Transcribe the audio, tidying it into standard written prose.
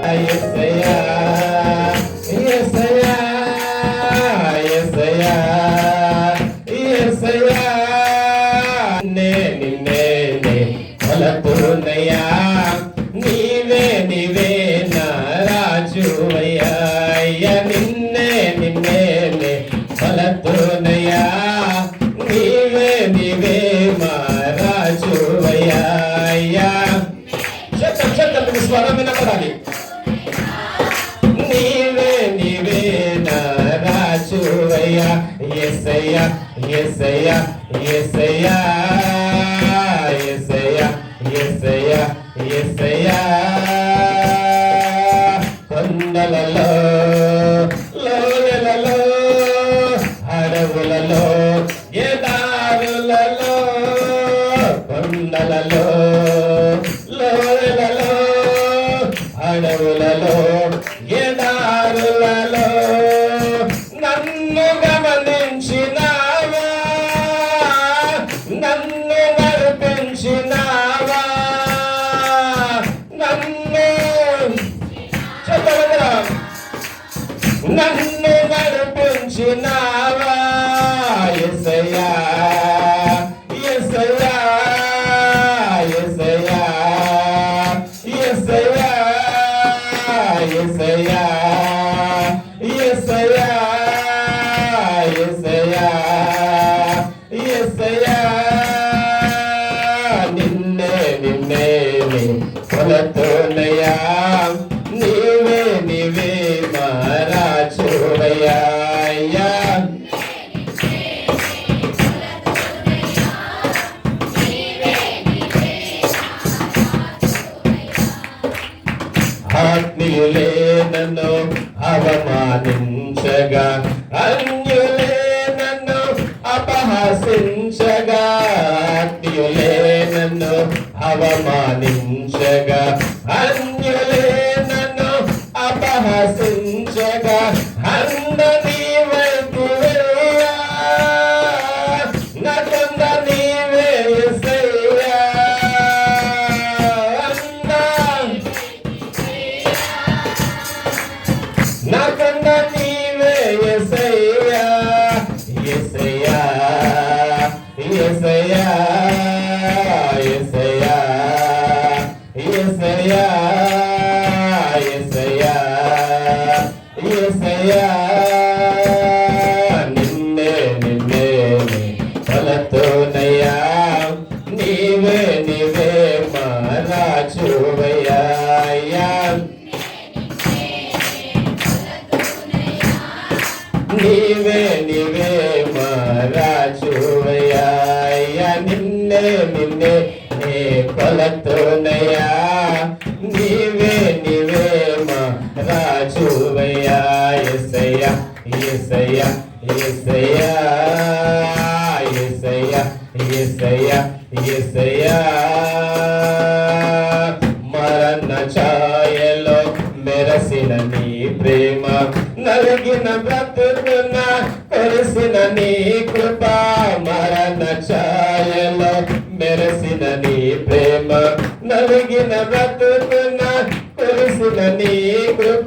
యేసయ్యా యేసయ్యా యేసయ్యా యేసయ్యా నిన్నే కొలతున్నయ్యా నీవే నా రాజువయ్యా నిన్నే కొలతున్నయ్యా నీవే మా రాజువయ్యా శబ్దం స్వరం వినపడాలి నీవే నా రాజువయ్యా యేసయ్యా యేసయ్యా యేసయ్యా యేసయ్యా యేసయ్యా యేసయ్యా కొండలలో లోయలలో అడవులలో ఎడారులలో కొండలలో లోయలలో అడవులలో ఎడారులలో నన్ను గమనించినావా నన్ను నడిపించినావా నన్ను నడిపించినావా యేసయ్యా యేసయ్యా యేసయ్యా యేసయ్యా యేసయ్యా యేసయ్యా యేసయ్యా యేసయ్యా నిన్నే కొలతున్నయ్యా నీవే మా రాజువయ్యా ఆత్మీయులే నన్ను అవమానించగా అన్యులే నన్ను అపహసించగా ఆత్మీయులే నన్ను అవమానించగా అన్యులే నన్ను అపహసించగా అందని వైపు వెళ్ళా నటంద నీవే యేసయ్యా నటంద నీవే యేసయ్యా యేసయ్యా యేసయ్యా యేసయ్యా యేసయ్యా యేసయ్యా యేసయ్యా నిన్నే కొలతున్నయ్యా నీవే మా రాజువయ్యా నీవే మా రాజువయ్యా నిన్నే కొలతున్నయ్యా నీవే మా రాజువయ్యా యేసయ్యా యేసయ్యా యేసయ్యా యేసయ్యా యేసయ్యా యేసయ్యా మరణ ఛాయలో మెరసిన నీ ప్రేమ నలిగిన బ్రతుకున కొలిసిన నీ కృప మరణ ఛాయలో మెరసిన నీ ప్రేమ నలిగిన బ్రతుకున కొలిసిన నీ కృప